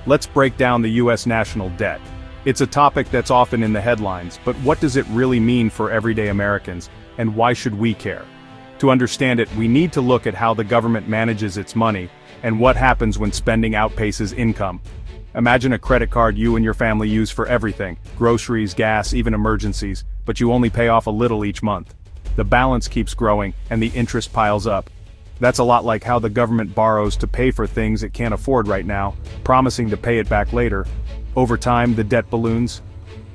Let's break down the US national debt. It's a topic that's often in the headlines, but what does it really mean for everyday Americans, and why should we care? To understand it, we need to look at how the government manages its money, and what happens when spending outpaces income. Imagine a credit card you and your family use for everything, groceries, gas, even emergencies, but you only pay off a little each month. The balance keeps growing, and the interest piles up. That's a lot like how the government borrows to pay for things it can't afford right now, promising to pay it back later. Over time, the debt balloons.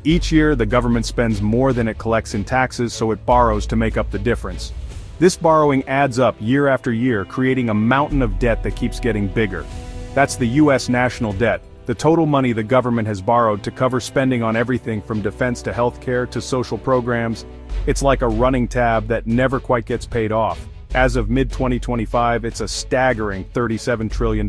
Each year, the government spends more than it collects in taxes, so it borrows to make up the difference. This borrowing adds up year after year, creating a mountain of debt that keeps getting bigger. That's the US national debt, the total money the government has borrowed to cover spending on everything from defense to healthcare to social programs. It's like a running tab that never quite gets paid off. As of mid-2025, it's a staggering $37 trillion.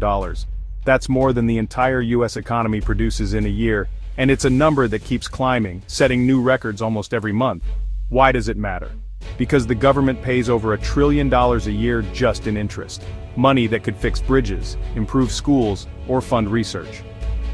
That's more than the entire US economy produces in a year, and it's a number that keeps climbing, setting new records almost every month. Why does it matter? Because the government pays over $1 trillion a year just in interest. Money that could fix bridges, improve schools, or fund research.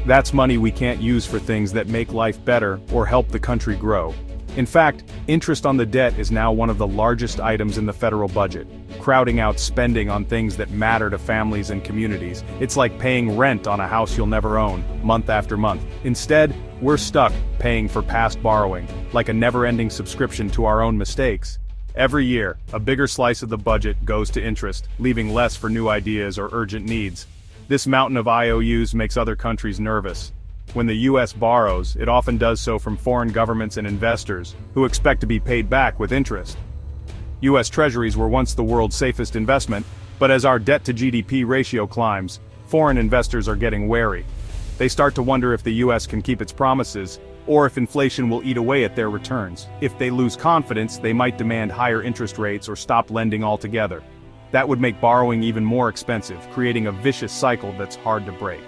That's money we can't use for things that make life better or help the country grow. In fact, interest on the debt is now one of the largest items in the federal budget, crowding out spending on things that matter to families and communities. It's like paying rent on a house you'll never own, month after month. Instead, we're stuck paying for past borrowing, like a never-ending subscription to our own mistakes. Every year, a bigger slice of the budget goes to interest, leaving less for new ideas or urgent needs. This mountain of IOUs makes other countries nervous. When the US borrows, it often does so from foreign governments and investors, who expect to be paid back with interest. US Treasuries were once the world's safest investment, but as our debt-to-GDP ratio climbs, foreign investors are getting wary. They start to wonder if the US can keep its promises, or if inflation will eat away at their returns. If they lose confidence, they might demand higher interest rates or stop lending altogether. That would make borrowing even more expensive, creating a vicious cycle that's hard to break.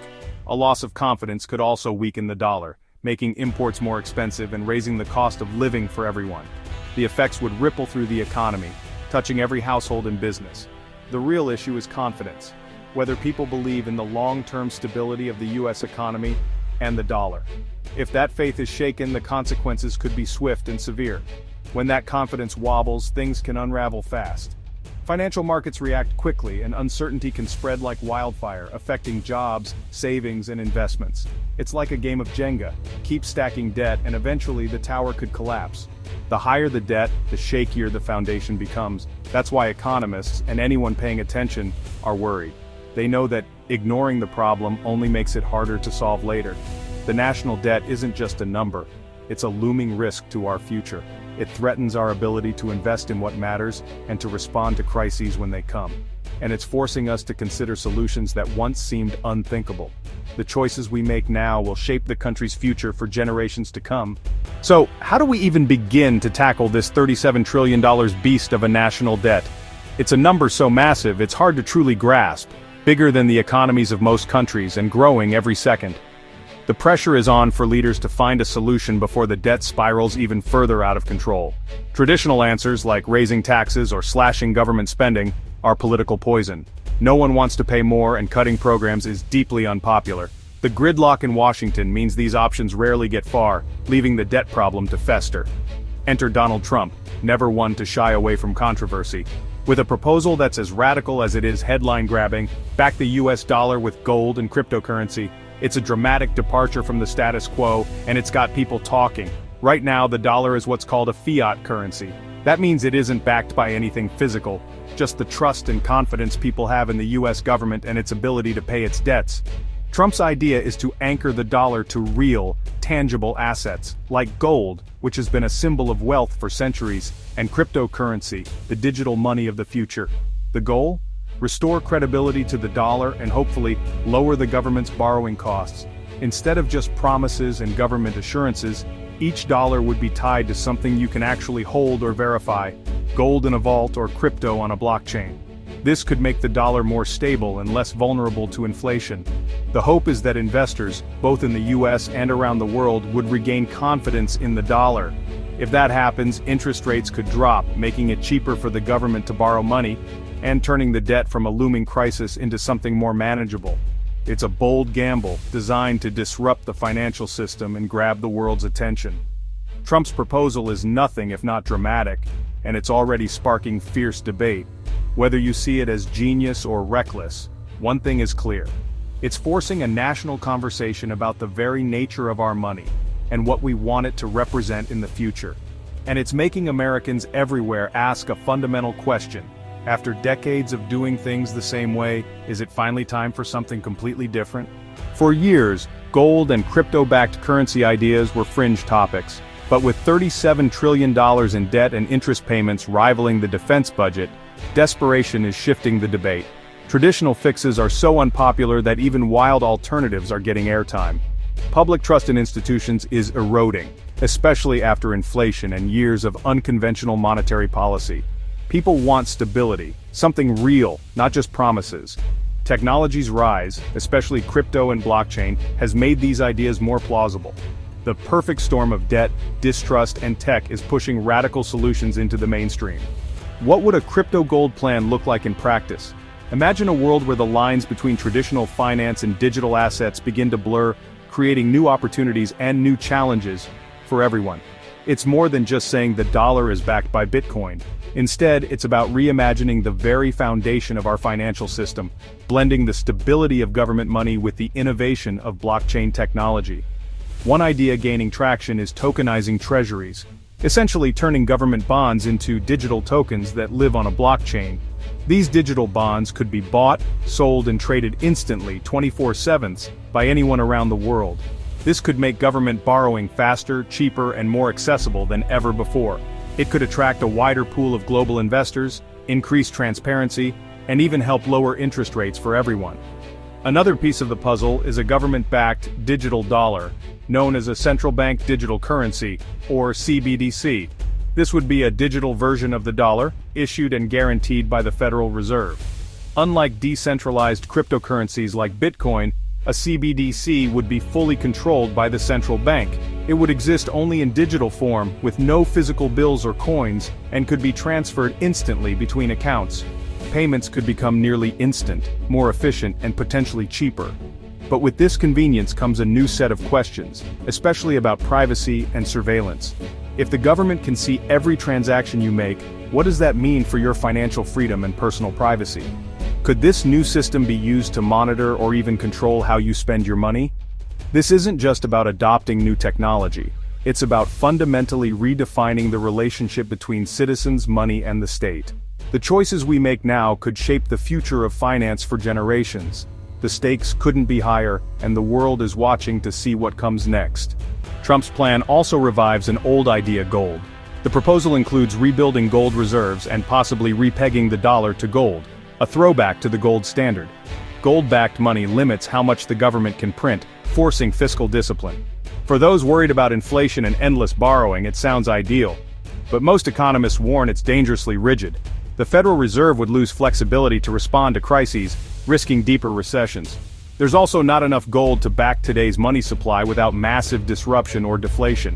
A loss of confidence could also weaken the dollar, making imports more expensive and raising the cost of living for everyone. The effects would ripple through the economy, touching every household and business. The real issue is confidence, whether people believe in the long-term stability of the US economy and the dollar. If that faith is shaken, the consequences could be swift and severe. When that confidence wobbles, things can unravel fast. Financial markets react quickly, and uncertainty can spread like wildfire, affecting jobs, savings, and investments. It's like a game of Jenga. Keep stacking debt, and eventually the tower could collapse. The higher the debt, the shakier the foundation becomes. That's why economists, and anyone paying attention, are worried. They know that ignoring the problem only makes it harder to solve later. The national debt isn't just a number. It's a looming risk to our future. It threatens our ability to invest in what matters and to respond to crises when they come. And it's forcing us to consider solutions that once seemed unthinkable. The choices we make now will shape the country's future for generations to come. So, how do we even begin to tackle this $37 trillion beast of a national debt? It's a number so massive it's hard to truly grasp, bigger than the economies of most countries and growing every second. The pressure is on for leaders to find a solution before the debt spirals even further out of control. Traditional answers like raising taxes or slashing government spending are political poison. No one wants to pay more, and cutting programs is deeply unpopular. The gridlock in Washington means these options rarely get far, leaving the debt problem to fester. Enter Donald Trump, never one to shy away from controversy. With a proposal that's as radical as it is headline-grabbing, back the US dollar with gold and cryptocurrency. It's a dramatic departure from the status quo, and it's got people talking. Right now, the dollar is what's called a fiat currency. That means it isn't backed by anything physical, just the trust and confidence people have in the US government and its ability to pay its debts. Trump's idea is to anchor the dollar to real, tangible assets, like gold, which has been a symbol of wealth for centuries, and cryptocurrency, the digital money of the future. The goal? Restore credibility to the dollar and hopefully lower the government's borrowing costs. Instead of just promises and government assurances, each dollar would be tied to something you can actually hold or verify, gold in a vault or crypto on a blockchain. This could make the dollar more stable and less vulnerable to inflation. The hope is that investors, both in the US and around the world, would regain confidence in the dollar. If that happens, interest rates could drop, making it cheaper for the government to borrow money, and turning the debt from a looming crisis into something more manageable. It's a bold gamble designed to disrupt the financial system and grab the world's attention. Trump's proposal is nothing if not dramatic, and it's already sparking fierce debate. Whether you see it as genius or reckless, one thing is clear. It's forcing a national conversation about the very nature of our money and what we want it to represent in the future. And it's making Americans everywhere ask a fundamental question. After decades of doing things the same way, is it finally time for something completely different? For years, gold and crypto-backed currency ideas were fringe topics. But with $37 trillion in debt and interest payments rivaling the defense budget, desperation is shifting the debate. Traditional fixes are so unpopular that even wild alternatives are getting airtime. Public trust in institutions is eroding, especially after inflation and years of unconventional monetary policy. People want stability, something real, not just promises. Technology's rise, especially crypto and blockchain, has made these ideas more plausible. The perfect storm of debt, distrust, and tech is pushing radical solutions into the mainstream. What would a crypto gold plan look like in practice? Imagine a world where the lines between traditional finance and digital assets begin to blur, creating new opportunities and new challenges for everyone. It's more than just saying the dollar is backed by Bitcoin. Instead, it's about reimagining the very foundation of our financial system, blending the stability of government money with the innovation of blockchain technology. One idea gaining traction is tokenizing treasuries, essentially turning government bonds into digital tokens that live on a blockchain. These digital bonds could be bought, sold, and traded instantly 24/7 by anyone around the world. This could make government borrowing faster, cheaper, and more accessible than ever before. It could attract a wider pool of global investors, increase transparency, and even help lower interest rates for everyone. Another piece of the puzzle is a government-backed digital dollar, known as a central bank digital currency, or CBDC. This would be a digital version of the dollar, issued and guaranteed by the Federal Reserve. Unlike decentralized cryptocurrencies like Bitcoin, a CBDC would be fully controlled by the central bank. It would exist only in digital form, with no physical bills or coins, and could be transferred instantly between accounts. Payments could become nearly instant, more efficient, and potentially cheaper. But with this convenience comes a new set of questions, especially about privacy and surveillance. If the government can see every transaction you make, what does that mean for your financial freedom and personal privacy? Could this new system be used to monitor or even control how you spend your money? This isn't just about adopting new technology. It's about fundamentally redefining the relationship between citizens, money, and the state. The choices we make now could shape the future of finance for generations. The stakes couldn't be higher, and the world is watching to see what comes next. Trump's plan also revives an old idea: gold. The proposal includes rebuilding gold reserves and possibly repegging the dollar to gold, a throwback to the gold standard. Gold-backed money limits how much the government can print, forcing fiscal discipline. For those worried about inflation and endless borrowing, it sounds ideal. But most economists warn it's dangerously rigid. The Federal Reserve would lose flexibility to respond to crises, risking deeper recessions. There's also not enough gold to back today's money supply without massive disruption or deflation.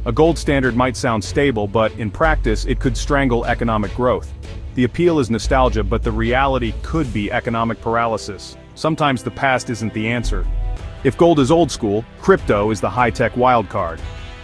A gold standard might sound stable, but in practice it could strangle economic growth. The appeal is nostalgia, but the reality could be economic paralysis. Sometimes the past isn't the answer. If gold is old school, crypto is the high-tech wildcard.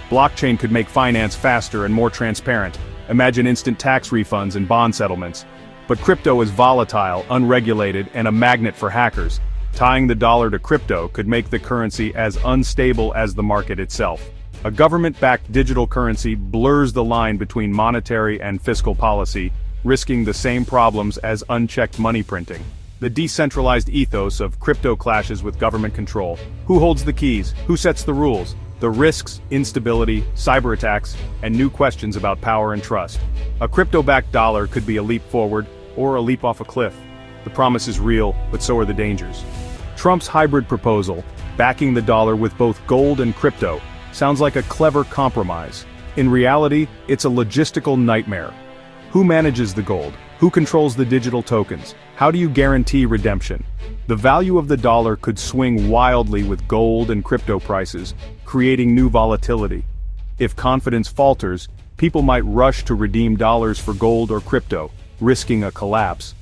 Blockchain could make finance faster and more transparent. Imagine instant tax refunds and bond settlements. But crypto is volatile, unregulated, and a magnet for hackers. Tying the dollar to crypto could make the currency as unstable as the market itself. A government-backed digital currency blurs the line between monetary and fiscal policy, risking the same problems as unchecked money printing. The decentralized ethos of crypto clashes with government control. Who holds the keys? Who sets the rules? The risks, instability, cyber attacks, and new questions about power and trust. A crypto-backed dollar could be a leap forward, or a leap off a cliff. The promise is real, but so are the dangers. Trump's hybrid proposal, backing the dollar with both gold and crypto, sounds like a clever compromise. In reality, it's a logistical nightmare. Who manages the gold? Who controls the digital tokens? How do you guarantee redemption? The value of the dollar could swing wildly with gold and crypto prices, creating new volatility. If confidence falters, people might rush to redeem dollars for gold or crypto, risking a collapse.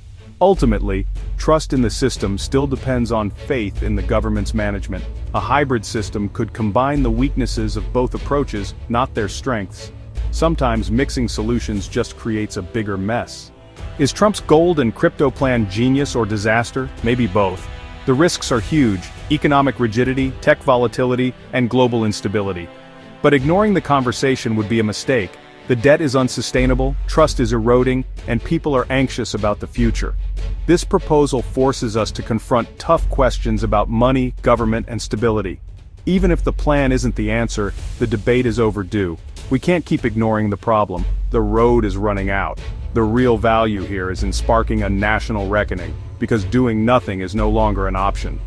Ultimately, trust in the system still depends on faith in the government's management. A hybrid system could combine the weaknesses of both approaches, not their strengths. Sometimes mixing solutions just creates a bigger mess. Is Trump's gold and crypto plan genius or disaster? Maybe both. The risks are huge: economic rigidity, tech volatility, and global instability. But ignoring the conversation would be a mistake. The debt is unsustainable, trust is eroding, and people are anxious about the future. This proposal forces us to confront tough questions about money, government, and stability. Even if the plan isn't the answer, the debate is overdue. We can't keep ignoring the problem. The road is running out. The real value here is in sparking a national reckoning, because doing nothing is no longer an option.